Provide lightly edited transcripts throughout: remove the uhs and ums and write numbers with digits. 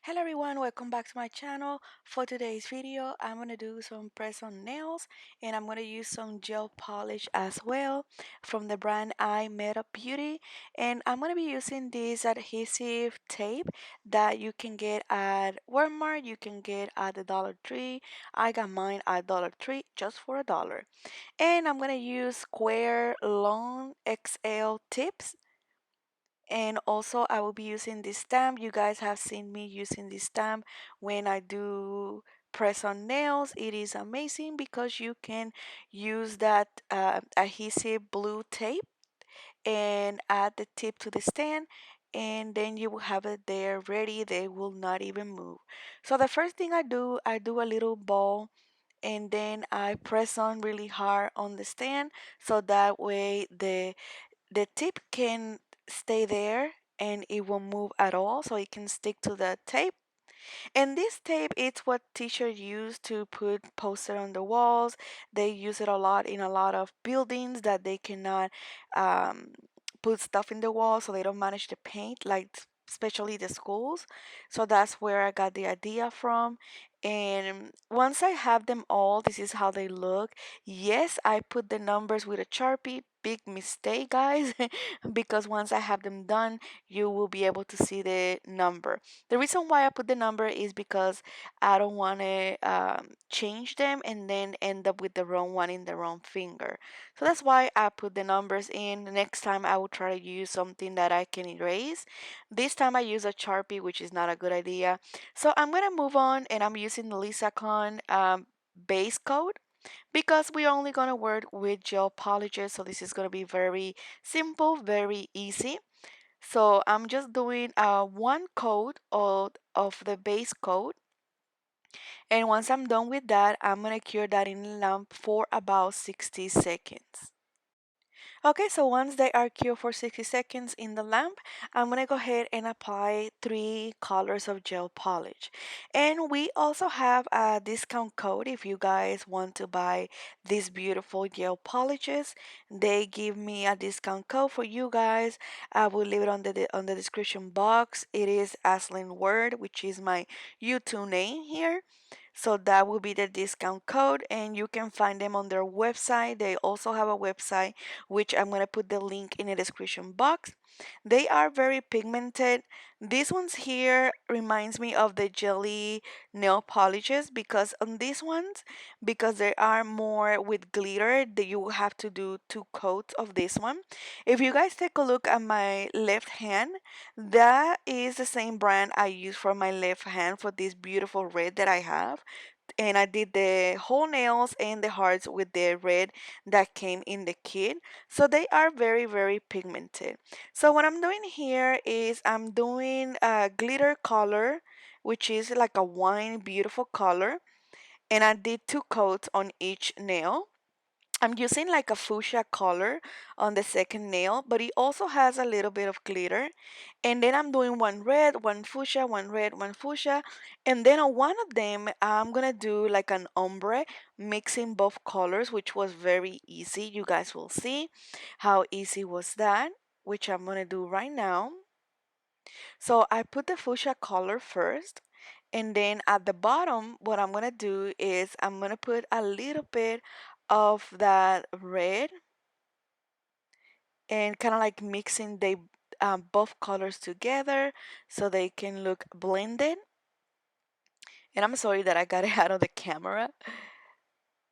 Hello everyone, welcome back to my channel. For today's video, I'm going to do some press on nails and I'm going to use some gel polish as well from the brand iMethod Beauty. And I'm going to be using this adhesive tape that you can get at Walmart, you can get at the Dollar Tree. I got mine at Dollar Tree just for $1. And I'm going to use square long XL tips, and also I will be using this stamp. You guys have seen me using this stamp when I do press on nails. It is amazing because you can use that adhesive blue tape and add the tip to the stand, and then you will have it there ready. They will not even move. So the first thing I do a little ball, and then I press on really hard on the stand so that way the tip can stay there and it won't move at all, so it can stick to the tape. And this tape, it's what teachers use to put poster on the walls. They use it a lot in a lot of buildings that they cannot um, put stuff in the wall, so they don't manage to paint, like especially the schools. So that's where I got the idea from. And once I have them all, this is how they look. Yes, I put the numbers with a Sharpie. Big mistake, guys, because once I have them done, you will be able to see the number. The reason why I put the number is because I don't want to change them and then end up with the wrong one in the wrong finger. So that's why I put the numbers in. Next time I will try to use something that I can erase. This time I use a Sharpie, which is not a good idea. So I'm going to move on, and I'm using the Lisacon base coat because we're only going to work with gel polishes. So this is going to be very simple, very easy. So I'm just doing one coat of the base coat. And once I'm done with that, I'm going to cure that in the lamp for about 60 seconds. Okay, so once they are cured for 60 seconds in the lamp, I'm going to go ahead and apply 3 colors of gel polish. And we also have a discount code if you guys want to buy these beautiful gel polishes. They give me a discount code for you guys. I will leave it on the description box. It is Aslin Word, which is my YouTube name here. So that will be the discount code, and you can find them on their website. They also have a website, which I'm going to put the link in the description box. They are very pigmented. These ones here reminds me of the jelly nail polishes because on these ones, because they are more with glitter, that you will have to do 2 coats of this one. If you guys take a look at my left hand, that is the same brand I use for my left hand for this beautiful red that I have. And I did the whole nails and the hearts with the red that came in the kit. So they are very, very pigmented. So what I'm doing here is I'm doing a glitter color, which is like a wine beautiful color. And I did 2 coats on each nail. I'm using like a fuchsia color on the second nail, but it also has a little bit of glitter. And then I'm doing one red, one fuchsia, one red, one fuchsia. And then on one of them, I'm gonna do like an ombre, mixing both colors, which was very easy. You guys will see how easy was that, which I'm gonna do right now. So I put the fuchsia color first. And then at the bottom, what I'm gonna do is I'm gonna put a little bit of that red and kind of like mixing the both colors together so they can look blended. And I'm sorry that I got it out of the camera,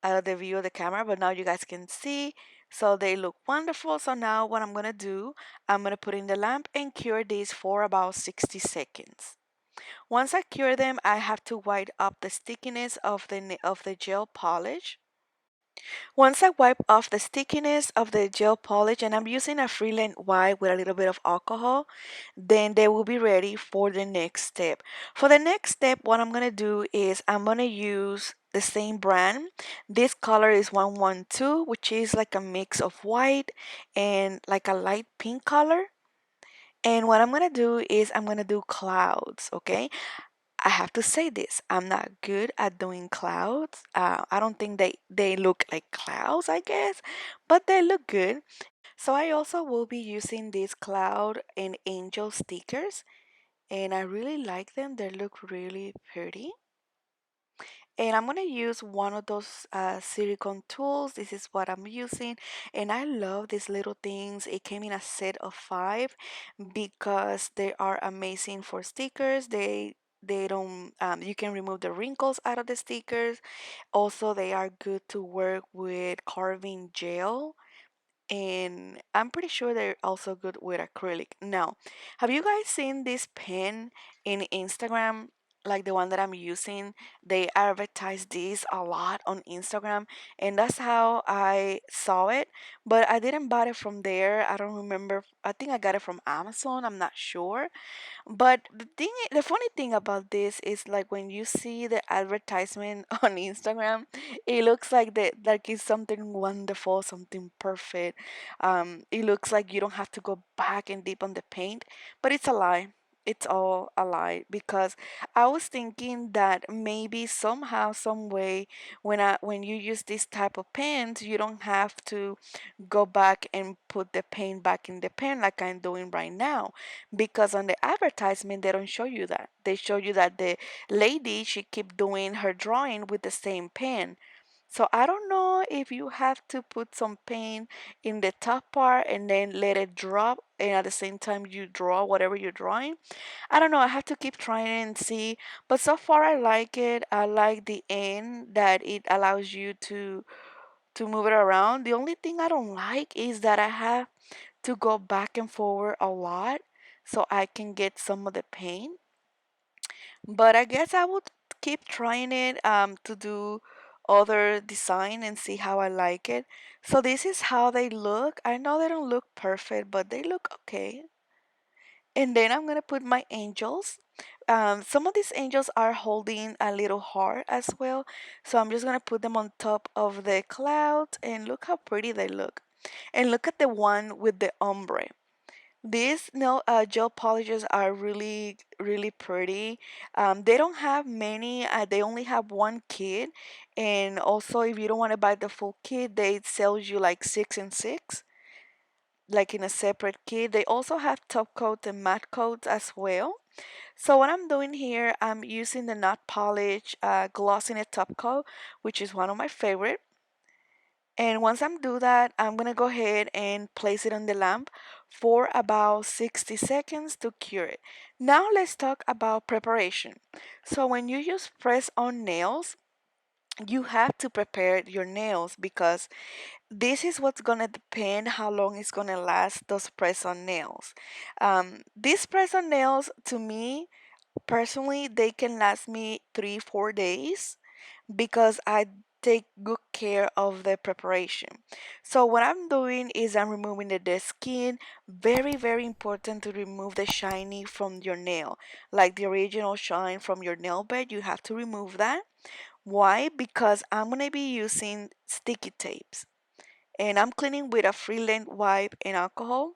out of the view of the camera, but now you guys can see. So they look wonderful. So now what I'm gonna do, I'm gonna put in the lamp and cure these for about 60 seconds. Once I cure them, I have to wipe up the stickiness of the gel polish. Once I wipe off the stickiness of the gel polish, and I'm using a Freeland wipe with a little bit of alcohol, then they will be ready for the next step. For the next step, what I'm going to do is I'm going to use the same brand. This color is 112, which is like a mix of white and like a light pink color. And what I'm going to do is I'm going to do clouds, okay? I have to say this. I'm not good at doing clouds. I don't think they look like clouds, I guess, but they look good. So I also will be using these cloud and angel stickers. and I really like them. They look really pretty. And I'm gonna use one of those silicone tools. This is what I'm using, and I love these little things. It came in a set of five because they are amazing for stickers. They don't you can remove the wrinkles out of the stickers. Also, they are good to work with carving gel, and I'm pretty sure they're also good with acrylic. Now, have you guys seen this pen in Instagram? Like the one that I'm using, they advertise this a lot on Instagram, and that's how I saw it. But I didn't buy it from there. I don't remember. I think I got it from Amazon. I'm not sure. But the funny thing about this is like when you see the advertisement on Instagram, it looks like it's something wonderful, something perfect. It looks like you don't have to go back and deep on the paint, but it's a lie. It's all a lie because I was thinking that maybe somehow, some way, when you use this type of pens, you don't have to go back and put the paint back in the pen like I'm doing right now, because on the advertisement they don't show you that. They show you that the lady, she keep doing her drawing with the same pen. So I don't know if you have to put some paint in the top part and then let it drop, and at the same time you draw whatever you're drawing. I don't know, I have to keep trying and see. But so far I like it. I like the end that it allows you to move it around. The only thing I don't like is that I have to go back and forward a lot so I can get some of the paint. But I guess I would keep trying it to do other design and see how I like it. So this is how they look. I know they don't look perfect, but they look okay. And then I'm gonna put my angels. Some of these angels are holding a little heart as well. So I'm just gonna put them on top of the clouds and look how pretty they look. And look at the one with the ombre. These nail gel polishes are really, really pretty. They don't have many. They only have one kit, and also if you don't want to buy the full kit, they sell you like six and six, like in a separate kit. They also have top coat and matte coats as well. So what I'm doing here, I'm using the Not Polish Gloss in a top coat, which is one of my favorite. And once I'm do that, I'm gonna go ahead and place it on the lamp for about 60 seconds to cure it. Now let's talk about preparation. So when you use press on nails, you have to prepare your nails because this is what's gonna depend how long it's gonna last those press on nails. These press on nails to me personally they can last me 3 4 days because I take good care of the preparation. So what I'm doing is I'm removing the dead skin. Very, very important to remove the shiny from your nail. Like the original shine from your nail bed, you have to remove that. Why? Because I'm going to be using sticky tapes. And I'm cleaning with a free length wipe and alcohol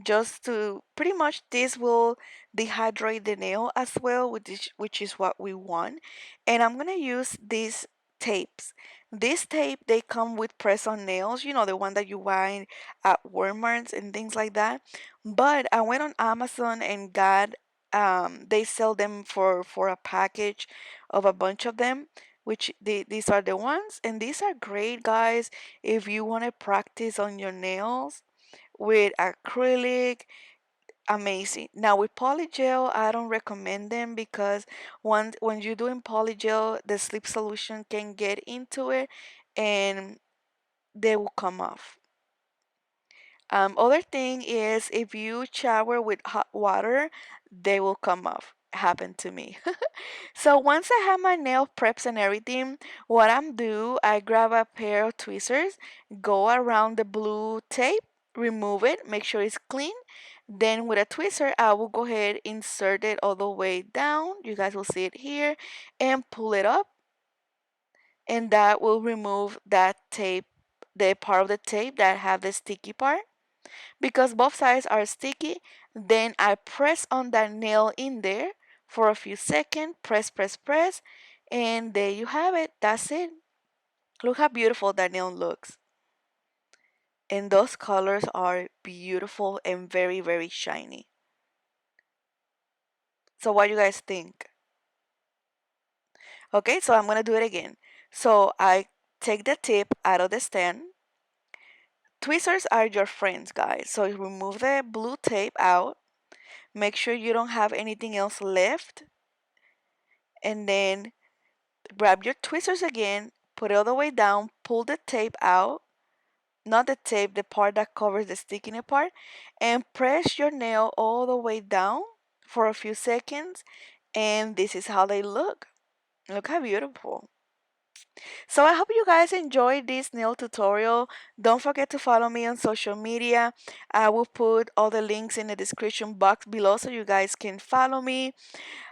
just to pretty much this will dehydrate the nail as well, which is what we want. And I'm gonna use these tapes. This tape they come with press on nails, the one that you buy at Walmart and things like that. But I went on Amazon and got they sell them for a package of a bunch of them, which these are the ones, and these are great, guys, if you want to practice on your nails with acrylic. Amazing. Now with polygel, I don't recommend them because when you're doing polygel, the sleep solution can get into it and they will come off. Other thing is if you shower with hot water, they will come off. Happened to me. So once I have my nail preps and everything, what I'm do, I grab a pair of tweezers, go around the blue tape, remove it, make sure it's clean. Then with a twister, I will go ahead, insert it all the way down. You guys will see it here, and pull it up, and that will remove that tape, the part of the tape that have the sticky part. Because both sides are sticky, then I press on that nail in there for a few seconds, press, press, press, and there you have it. That's it. Look how beautiful that nail looks. And those colors are beautiful and very, very shiny. So what do you guys think? Okay, so I'm gonna do it again. So I take the tip out of the stand. Tweezers are your friends, guys. So you remove the blue tape out. Make sure you don't have anything else left. And then grab your tweezers again, put it all the way down, pull the tape out. Not the tape, the part that covers the sticking part. And press your nail all the way down for a few seconds. And this is how they look. Look how beautiful. So I hope you guys enjoyed this nail tutorial. Don't forget to follow me on social media. I will put all the links in the description box below so you guys can follow me.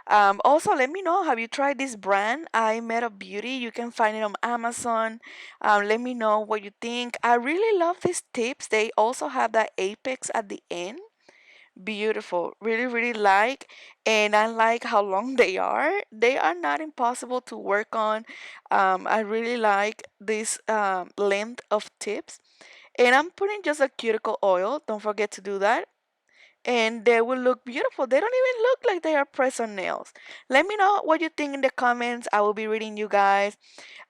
Also, let me know, have you tried this brand, iMethod Beauty? You can find it on Amazon. Let me know what you think. I really love these tips. They also have that apex at the end. Beautiful. Really, really like. And I like how long they are. They are not impossible to work on. I really like this length of tips. And I'm putting just a cuticle oil. Don't forget to do that. And they will look beautiful. They don't even look like they are press on nails. Let me know what you think in the comments. I will be reading you guys.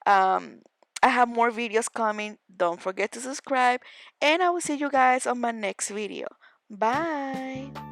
Um, I have more videos coming. Don't forget to subscribe. And I will see you guys on my next video. Bye.